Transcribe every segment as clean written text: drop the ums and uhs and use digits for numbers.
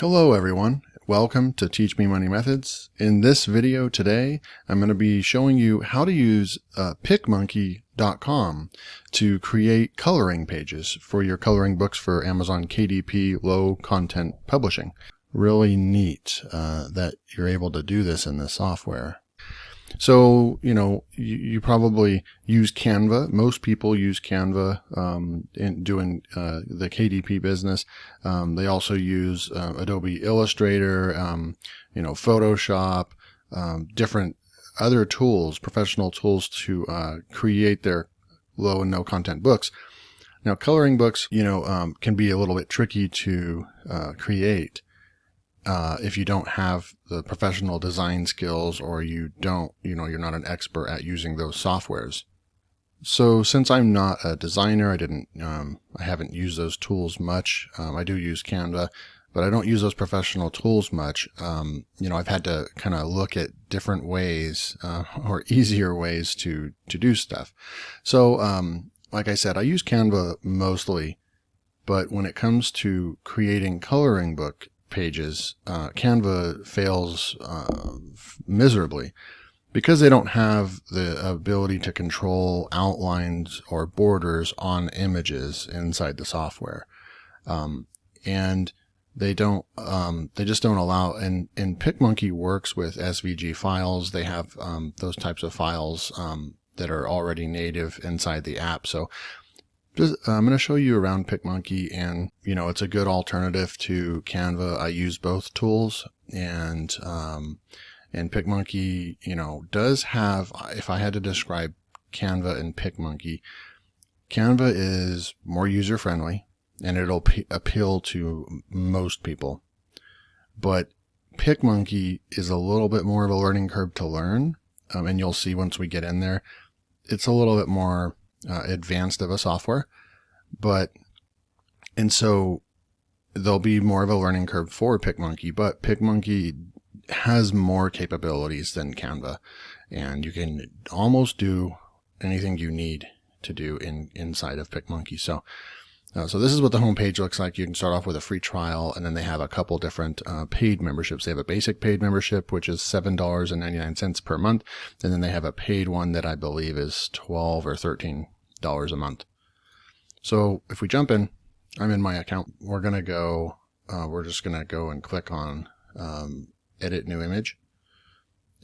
Hello everyone, welcome to Teach Me Money Methods. In this video today, I'm going to be showing you how to use Picmonkey.com to create coloring pages for your coloring books for Amazon KDP low content publishing. Really neat that you're able to do this in this software. So, you probably use Canva. Most people use Canva in doing the KDP business. They also use Adobe Illustrator, Photoshop, different other tools, professional tools to create their low and no content books. Now, coloring books, can be a little bit tricky to create. If you don't have the professional design skills or you're not an expert at using those softwares. So since I'm not a designer, I haven't used those tools much. I do use Canva, but I don't use those professional tools much. I've had to kind of look at different ways, or easier ways to do stuff. So, like I said, I use Canva mostly, but when it comes to creating coloring book pages, Canva fails miserably because they don't have the ability to control outlines or borders on images inside the software, and they just don't allow. And Picmonkey works with SVG files. They have those types of files that are already native inside the app. So I'm going to show you around Picmonkey, and it's a good alternative to Canva. I use both tools, and Picmonkey, does have, if I had to describe Canva and Picmonkey, Canva is more user friendly and it'll appeal to most people, but Picmonkey is a little bit more of a learning curve to learn, and you'll see once we get in there, it's a little bit more advanced of a software, and so there'll be more of a learning curve for Picmonkey, but Picmonkey has more capabilities than Canva, and you can almost do anything you need to do inside of Picmonkey. So this is what the homepage looks like. You can start off with a free trial, and then they have a couple different paid memberships. They have a basic paid membership, which is $7.99 per month, and then they have a paid one that I believe is $12 or $13 a month. So if we jump in, I'm in my account. We're just gonna go and click on Edit New Image,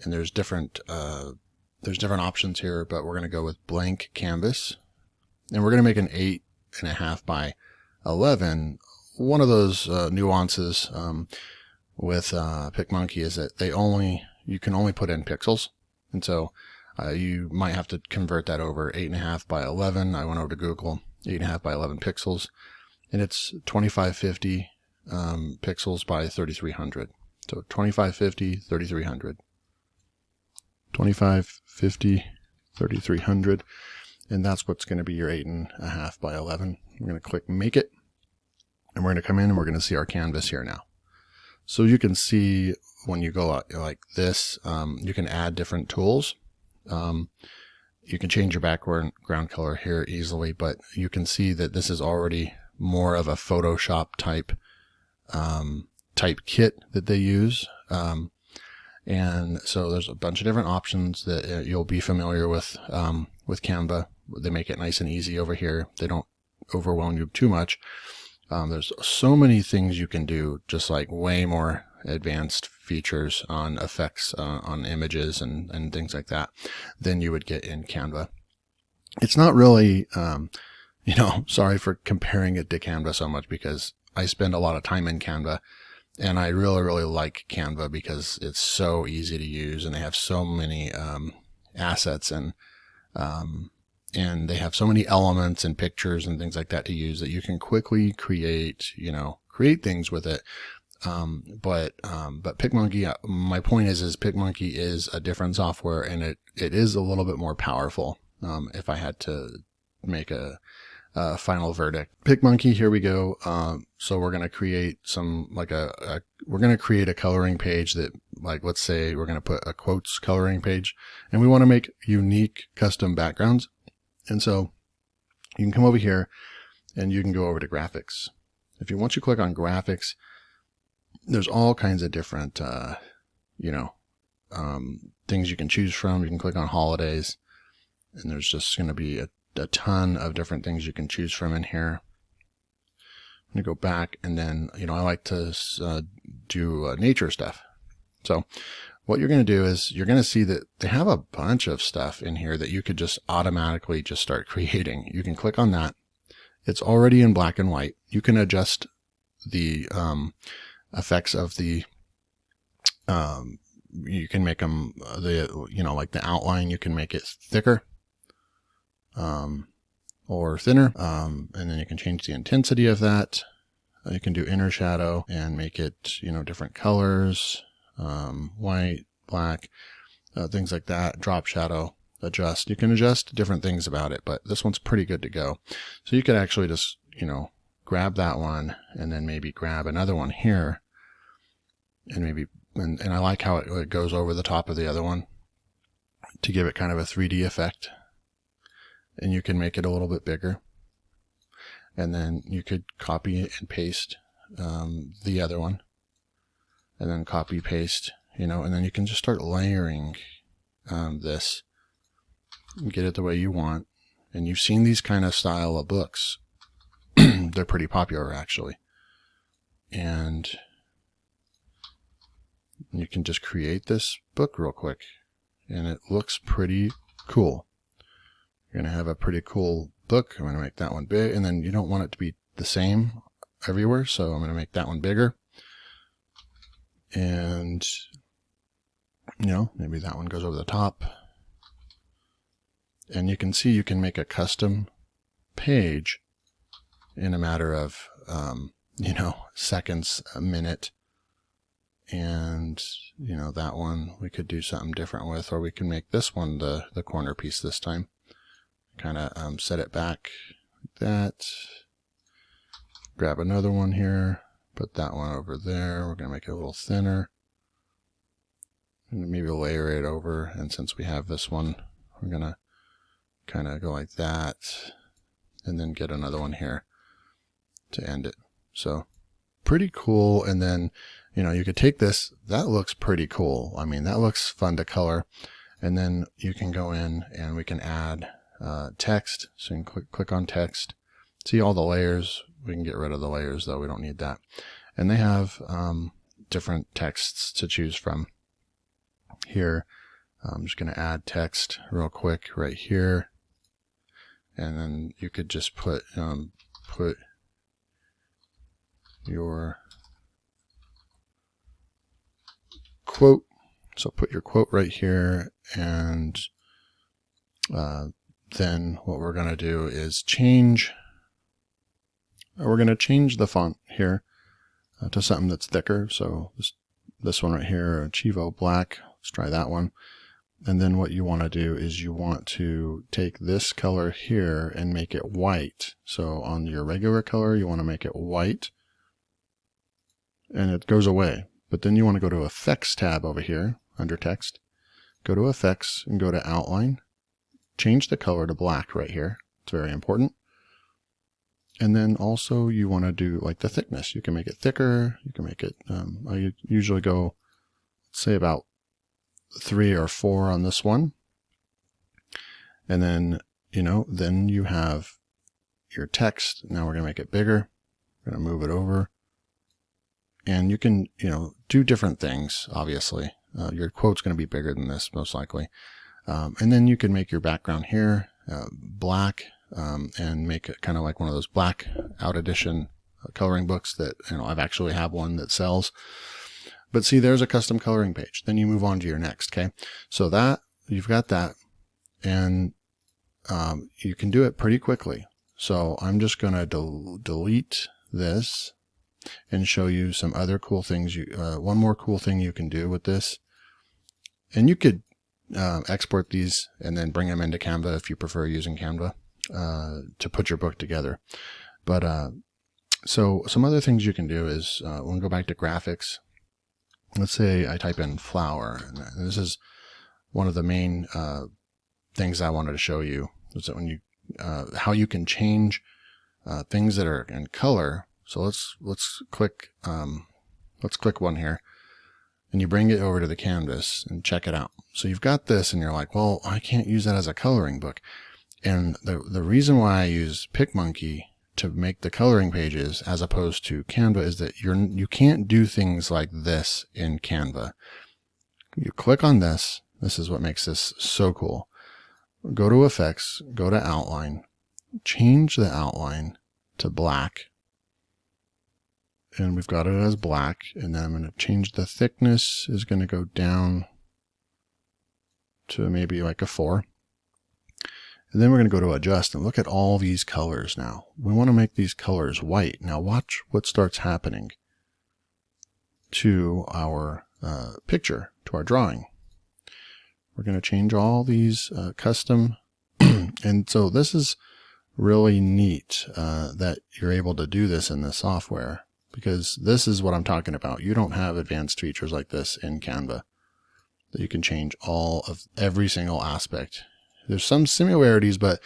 and there's different options here, but we're gonna go with blank canvas, and we're gonna make an 8.5 by 11. One of those nuances with Picmonkey is that you can only put in pixels, and so you might have to convert that over. 8.5 by 11. I went over to Google, 8.5 by 11 pixels, and it's 2550 pixels by 3300. So 2550, 3300, 2550, 3300. And that's what's going to be your 8.5 by 11. We're going to click Make It, and we're going to come in and we're going to see our canvas here now. So you can see when you go out like this, you can add different tools. You can change your background color here easily, but you can see that this is already more of a Photoshop type kit that they use. And so there's a bunch of different options that you'll be familiar with Canva. They make it nice and easy over here. They don't overwhelm you too much. There's so many things you can do, just like way more advanced features on effects on images and things like that than you would get in Canva. It's not really, sorry for comparing it to Canva so much, because I spend a lot of time in Canva, and I really, really like Canva because it's so easy to use, and they have so many assets, and they have so many elements and pictures and things like that to use that you can quickly create things with it. But Picmonkey, my point is Picmonkey is a different software, and it is a little bit more powerful. If I had to make a final verdict, Picmonkey, here we go. So we're going to create we're going to create a coloring page that, like, let's say we're going to put a quotes coloring page, and we want to make unique custom backgrounds. And so you can come over here and you can go over to graphics. Once you click on graphics, there's all kinds of different, things you can choose from. You can click on holidays, and there's just going to be a ton of different things you can choose from in here. I'm going to go back, and then, I like to do nature stuff. So what you're going to do is you're going to see that they have a bunch of stuff in here that you could just automatically just start creating. You can click on that. It's already in black and white. You can adjust the effects of the, you can make them, like the outline, you can make it thicker or thinner. And then you can change the intensity of that. You can do inner shadow and make it, different colors, white, black, things like that. Drop shadow, adjust. You can adjust different things about it, but this one's pretty good to go. So you could actually just, grab that one and then maybe grab another one here, and maybe, and I like how it goes over the top of the other one to give it kind of a 3D effect. And you can make it a little bit bigger. And then you could copy and paste the other one, and then copy paste, and then you can just start layering this and get it the way you want. And you've seen these kind of style of books. They're pretty popular, actually. And you can just create this book real quick, and it looks pretty cool. You're going to have a pretty cool book. I'm going to make that one big, and then you don't want it to be the same everywhere, so I'm going to make that one bigger. And, maybe that one goes over the top. And you can see you can make a custom page in a matter of, seconds, a minute. And, that one we could do something different with, or we can make this one the corner piece this time. Kind of set it back like that. Grab another one here, put that one over there. We're going to make it a little thinner. And maybe layer it over. And since we have this one, we're going to kind of go like that, and then get another one here to end it. So pretty cool. And then, you could take this. That looks pretty cool. I mean, that looks fun to color. And then you can go in and we can add text. So you can click on text. See all the layers. We can get rid of the layers though. We don't need that. And they have different texts to choose from here. I'm just going to add text real quick right here. And then you could just put your quote. So put your quote right here, and then what we're going to do is we're going to change the font here to something that's thicker. So this one right here, Chivo Black. Let's try that one. And then what you want to do is you want to take this color here and make it white. So on your regular color, you want to make it white, and it goes away. But then you want to go to Effects tab over here under Text. Go to Effects and go to Outline. Change the color to black right here. It's very important. And then also you want to do like the thickness. You can make it thicker. You can make it, I usually go, say about 3 or 4 on this one. And then, then you have your text. Now we're going to make it bigger. We're going to move it over. And you can, do different things, obviously. Your quote's going to be bigger than this, most likely. And then you can make your background here black, and make it kind of like one of those black out edition coloring books that, I've actually have one that sells. But see, there's a custom coloring page. Then you move on to your next, okay? So that, you've got that, and you can do it pretty quickly. So I'm just going to delete this and show you some other cool things. One more cool thing you can do with this. And you could export these and then bring them into Canva if you prefer using Canva to put your book together. But so some other things you can do is we'll go back to graphics. Let's say I type in flower, and this is one of the main things I wanted to show you, is that when you how you can change things that are in color. So let's click let's click one here, and you bring it over to the canvas and check it out. So you've got this and you're like, well, I can't use that as a coloring book. And the reason why I use Picmonkey to make the coloring pages as opposed to Canva is that you can't do things like this in Canva. You click on this. This is what makes this so cool. Go to Effects, go to Outline, change the outline to black. And we've got it as black. And then I'm going to change the thickness is going to go down to maybe like a 4. And then we're going to go to Adjust and look at all these colors now. We want to make these colors white. Now watch what starts happening to our picture, to our drawing. We're going to change all these custom. And so this is really neat that you're able to do this in this software, because this is what I'm talking about. You don't have advanced features like this in Canva that you can change every single aspect. There's some similarities, but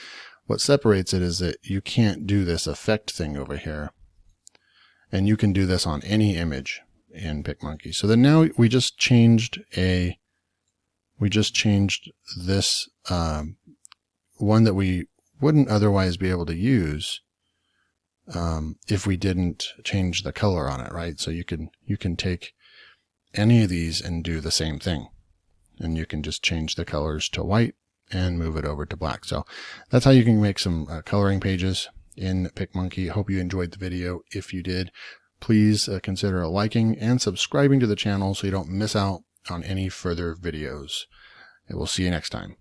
what separates it is that you can't do this effect thing over here. And you can do this on any image in Picmonkey. So then now we just changed this one that we wouldn't otherwise be able to use if we didn't change the color on it, right? So you can take any of these and do the same thing. And you can just change the colors to white and move it over to black. So that's how you can make some coloring pages in Picmonkey. Hope you enjoyed the video. If you did, please consider liking and subscribing to the channel so you don't miss out on any further videos. And we'll see you next time.